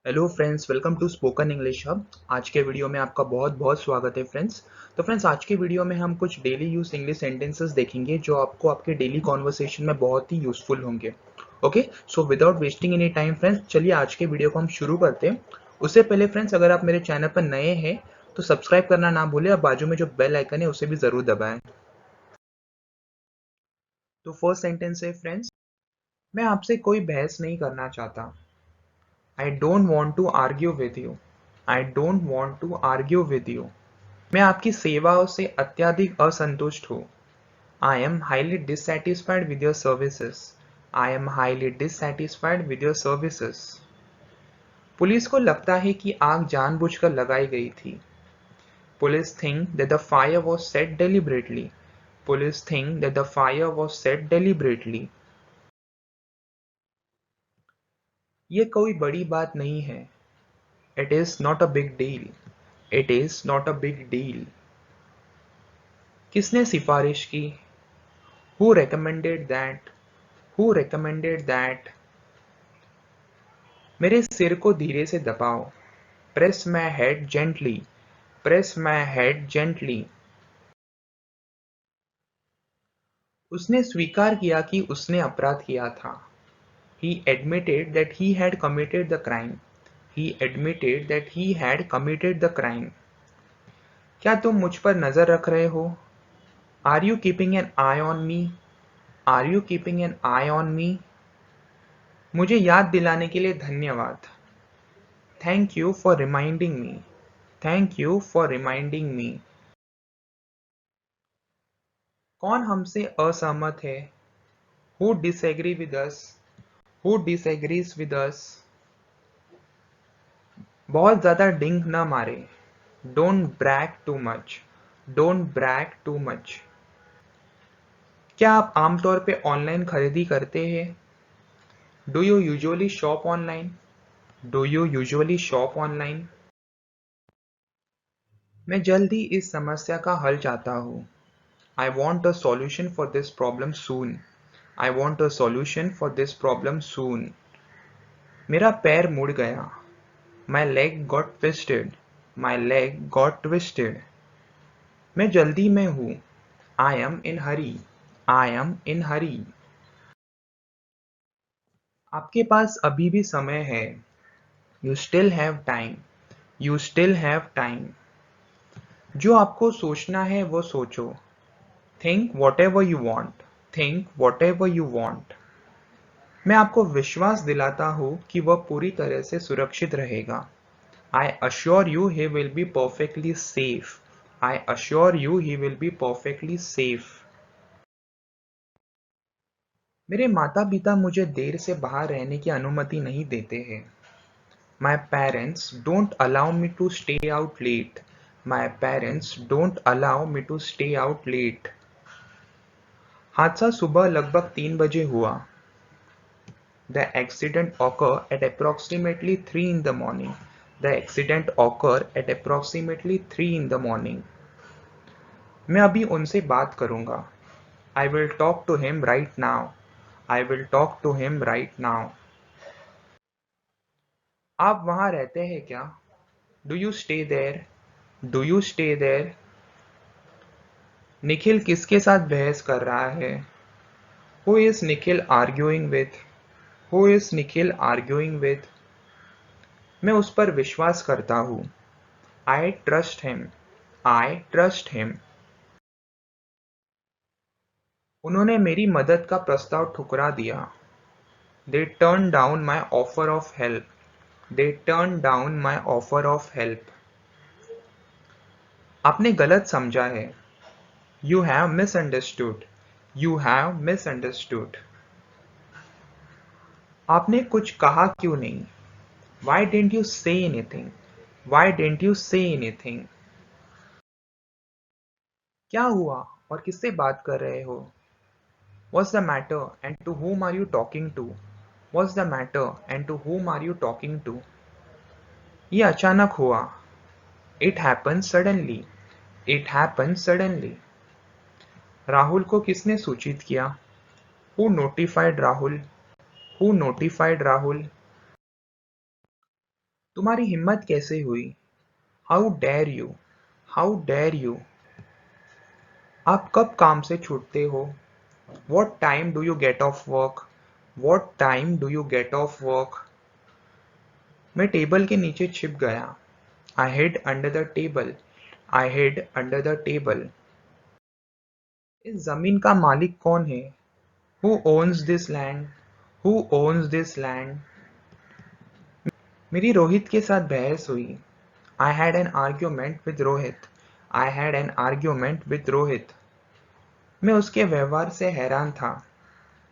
Hello friends, welcome to spoken English hub. आज के video में आपका बहुत बहुत स्वागत है फ्रेंड्स। तो फ्रेंड्स, आज के वीडियो में हम कुछ डेली यूज इंग्लिश सेंटेंसेस देखेंगे जो आपको आपके डेली कॉन्वर्सेशन में बहुत ही यूजफुल होंगे। Okay, so without wasting any time friends, चलिए आज के वीडियो को हम शुरू करते हैं। उससे पहले फ्रेंड्स, अगर आप मेरे चैनल पर नए हैं तो सब्सक्राइब करना ना भूलें और बाजू में जो बेल आइकन है उसे भी जरूर दबाएं। तो फर्स्ट सेंटेंस है फ्रेंड्स, मैं आपसे कोई बहस नहीं करना चाहता। I don't want to argue with you. I don't want to argue with you. मैं आपकी सेवाओं से अत्यधिक असंतुष्ट हूँ। I am highly dissatisfied with your services. I am highly dissatisfied with your services. Police को लगता है कि आग जानबूझकर लगाई गई थी। Police think that the fire was set deliberately. Police think that the fire was set deliberately. ये कोई बड़ी बात नहीं है। It is not a big deal. It is not a big deal. किसने सिफारिश की? Who recommended that? Who recommended that? मेरे सिर को धीरे से दबाओ। Press my head gently. Press my head gently. उसने स्वीकार किया कि उसने अपराध किया था। He admitted that he had committed the crime. He admitted that he had committed the crime. क्या तुम मुझ पर नजर रख रहे हो? Are you keeping an eye on me? Are you keeping an eye on me? मुझे याद दिलाने के लिए धन्यवाद। Thank you for reminding me. Thank you for reminding me. कौन हमसे असहमत है? Who disagree with us? Who disagrees with us? बहुत ज़्यादा डिंग न मारे। Don't brag too much. Don't brag too much. क्या आप आमतौर पे ऑनलाइन खरीदी करते हैं? Do you usually shop online? Do you usually shop online? मैं जल्द ही इस समस्या का हल चाहता हूँ। I want a solution for this problem soon. I want a solution for this problem soon. मेरा पैर मुड़ गया। My leg got twisted. My leg got twisted. मैं जल्दी में हूँ। I am in hurry. I am in hurry. आपके पास अभी भी समय है। You still have time. You still have time. जो आपको सोचना है वो सोचो। Think whatever you want. Think whatever you want. मैं आपको विश्वास दिलाता हूँ कि वह पूरी तरह से सुरक्षित रहेगा। I assure you he will be perfectly safe. I assure you he will be perfectly safe. मेरे माता-पिता मुझे देर से बाहर रहने की अनुमति नहीं देते हैं। My parents don't allow me to stay out late. My parents don't allow me to stay out late. हादसा सुबह लगभग 3 बजे हुआ। The accident occurred at approximately 3 in the morning. The accident occurred at approximately 3 in the morning. मैं अभी उनसे बात करूंगा। I will talk to him right now. I will talk to him right now. आप वहां रहते हैं क्या? Do you stay there? Do you stay there? Nikhil किसके साथ बहस कर रहा है? Who is Nikhil arguing with? Who is Nikhil arguing with? मैं उस पर विश्वास करता हूँ। I trust him. I trust him. उन्होंने मेरी मदद का प्रस्ताव ठुकरा दिया। They turned down my offer of help. They turned down my offer of help. आपने गलत समझा है। You have misunderstood. You have misunderstood. आपने कुछ कहा क्यों नहीं? Why didn't you say anything? Why didn't you say anything? क्या हुआ और किससे बात कर रहे हो? What's the matter and to whom are you talking to? What's the matter and to whom are you talking to? ये अचानक हुआ। It happened suddenly. It happened suddenly. Rahul को किसने सूचित किया? Who notified Rahul? Who notified Rahul? तुम्हारी हिम्मत कैसे हुई? How dare you? How dare you? आप कब काम से छूटते हो? What time do you get off work? What time do you get off work? मैं टेबल के नीचे छिप गया। I hid under the table. I hid under the table. इस जमीन का मालिक कौन है? Who owns this land? Who owns this land? मेरी रोहित के साथ बहस हुई। I had an argument with Rohit. I had an argument with Rohit. मैं उसके व्यवहार से हैरान था।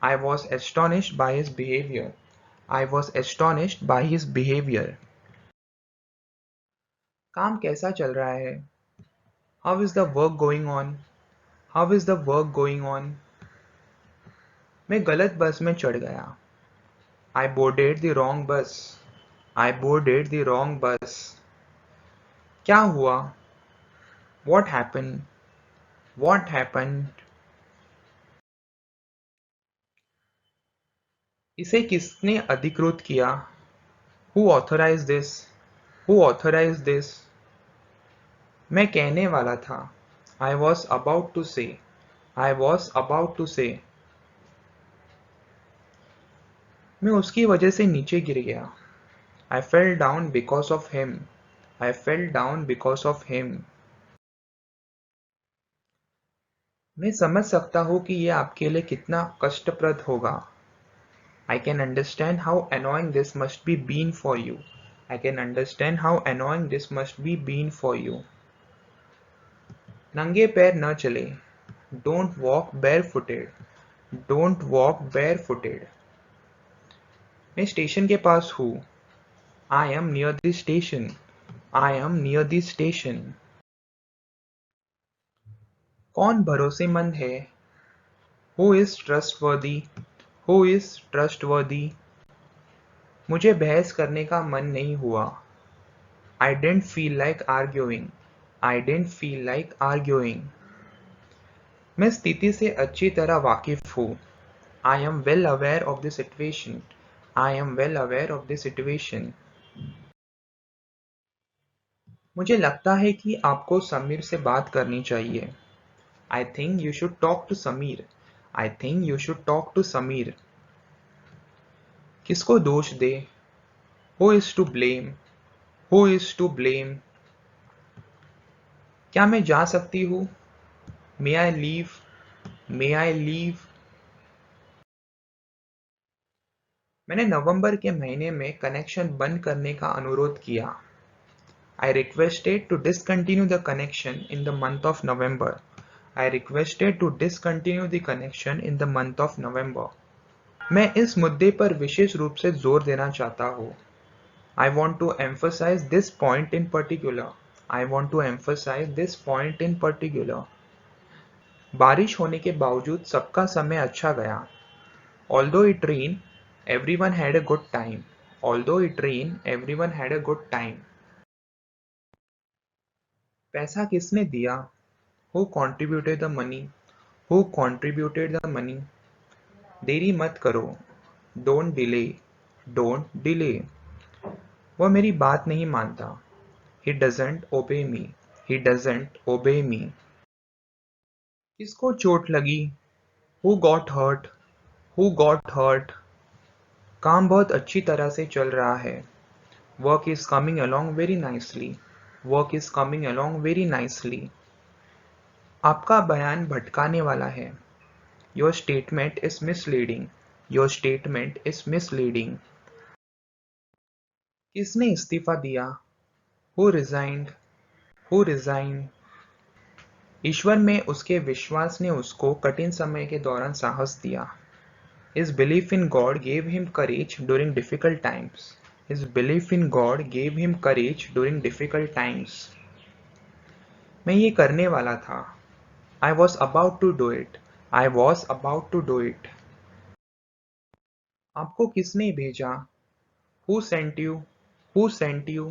I was astonished by his behaviour. I was astonished by his behaviour. काम कैसा चल रहा है? How is the work going on? How is the work going on? मैं गलत बस में चढ़ गया। आई बोर्डेड द रॉन्ग बस। आई बोर्डेड द रॉन्ग बस। क्या हुआ? What happen? What happen? इसे किसने अधिकृत किया? Who authorise this? Who authorise this? मैं कहने वाला था। आई वॉज अबाउट टू से। आई वॉज अबाउट टू से। मैं उसकी वजह से नीचे गिर गया। I fell down because of him. I fell down because of him. मैं समझ सकता हूँ कि यह आपके लिए कितना कष्टप्रद होगा। I can understand how annoying this must be been for you. I can understand how annoying this must be been for you. नंगे पैर न चले. Don't walk barefooted. Don't walk barefooted. मैं स्टेशन के पास हूँ. I am near the station. I am near the station. कौन भरोसेमंद है? Who is trustworthy? Who is trustworthy? मुझे बहस करने का मन नहीं हुआ. I didn't feel like arguing. I didn't feel like arguing. मैं स्थिति से अच्छी तरह वाकिफ हूँ. I am well aware of the situation. I am well aware of the situation. मुझे लगता है कि आपको समीर से बात करनी चाहिए. I think you should talk to Samir. I think you should talk to Samir. किसको दोष दे? Who is to blame? Who is to blame? क्या मैं जा सकती हूँ? May I leave? May I leave? मैंने नवंबर के महीने में कनेक्शन बंद करने का अनुरोध किया. I requested to discontinue the connection in the month of November. I requested to discontinue the connection in the month of November. मैं इस मुद्दे पर विशेष रूप से जोर देना चाहता हूँ. I want to emphasize this point in particular. I want to emphasize this point in particular. बारिश होने के बावजूद सबका समय अच्छा गया. Although it rained, everyone had a good time. Although it rained, everyone had a good time. पैसा किसने दिया? Who contributed the money? Who contributed the money? देरी मत करो. Don't delay. Don't delay. वह मेरी बात नहीं मानता. He doesn't obey me. He doesn't obey me. किसको चोट लगी? Who got hurt? Who got hurt? काम बहुत अच्छी तरह से चल रहा है. Work is coming along very nicely. Work is coming along very nicely. आपका बयान भटकाने वाला है. Your statement is misleading. Your statement is misleading. किसने इस्तीफा दिया? Who resigned? Who resigned? ईश्वर में उसके विश्वास ने उसको कठिन समय के दौरान साहस दिया. His belief in God gave him courage during difficult times. His belief in God gave him courage during difficult times. मैं ये करने वाला था. I was about to do it. I was about to do it. आपको किसने भेजा? Who sent you? Who sent you?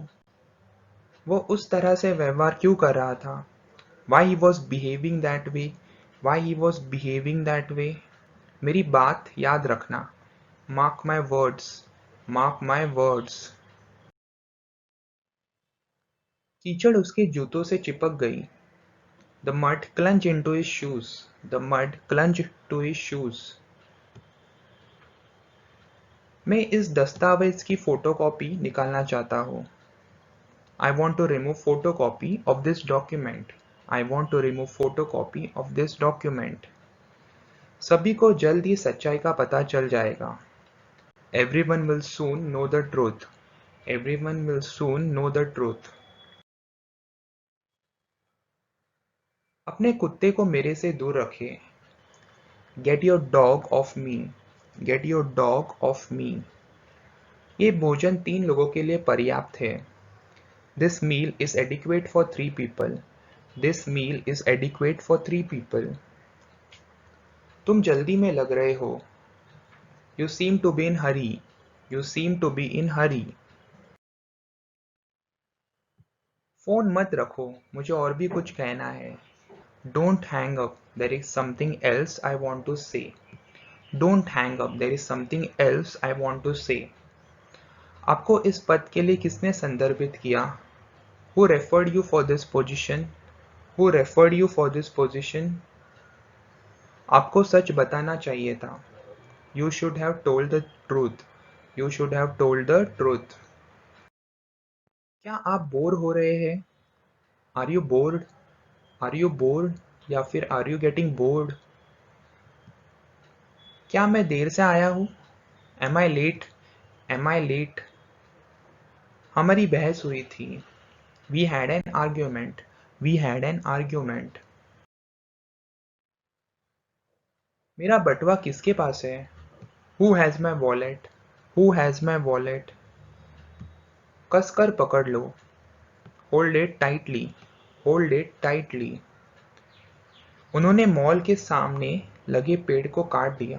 वो उस तरह से व्यवहार क्यों कर रहा था? Why he was behaving that way? Why he was behaving that way? मेरी बात याद रखना. Mark my words. Mark my words. कीचड़ उसके जूतों से चिपक गई। The mud clung into his shoes. The mud clung to his shoes. मैं इस दस्तावेज की फोटोकॉपी निकालना चाहता हूँ। I want to remove photocopy of this document. I want to remove photocopy of this document. सभी को जल्द ही सच्चाई का पता चल जाएगा। Everyone will soon know the truth. Everyone will soon know the truth. अपने कुत्ते को मेरे से दूर रखें। Get your dog off me. Get your dog off me. ये भोजन 3 लोगों के लिए पर्याप्त है। This meal is adequate for 3 people. This meal is adequate for 3 people. तुम जल्दी में लग रहे हो। You seem to be in hurry. You seem to be in hurry. Phone मत रखो, मुझे और भी कुछ कहना है। Don't hang up. There is something else I want to say. Don't hang up. There is something else I want to say. आपको इस पद के लिए किसने संदर्भित किया? Who referred you for this position? Who referred you for this position? आपको सच बताना चाहिए था। You should have told the truth. You should have told the truth. क्या आप बोर हो रहे हैं? Are you bored? Are you bored? या फिर Are you getting bored? क्या मैं देर से आया हूँ? Am I late? Am I late? हमारी बहस हुई थी। We had an argument. We had an argument. मेरा बटुआ किसके पास है? Who has my wallet? Who has my wallet? कस कर पकड़ लो। Hold it tightly. Hold it tightly. उन्होंने मॉल के सामने लगे पेड़ को काट दिया।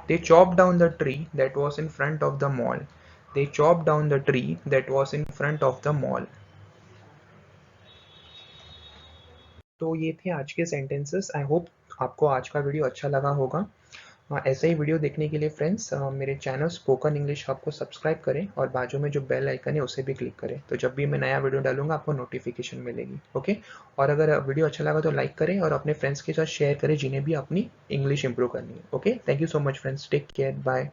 They chopped down the tree that was in front of the mall. They chopped down the tree that was in front of the mall. तो ये थे आज के सेंटेंसेस। आई होप आपको आज का वीडियो अच्छा लगा होगा। ऐसे ही वीडियो देखने के लिए फ्रेंड्स मेरे चैनल स्पोकन इंग्लिश हब को सब्सक्राइब करें और बाजू में जो बेल आइकन है उसे भी क्लिक करें, तो जब भी मैं नया वीडियो डालूंगा आपको नोटिफिकेशन मिलेगी। ओके, और अगर वीडियो अच्छा लगा तो लाइक करें और अपने फ्रेंड्स के साथ शेयर करें जिन्हें भी अपनी इंग्लिश इंप्रूव करनी है। Okay, thank you so much friends, take care, bye.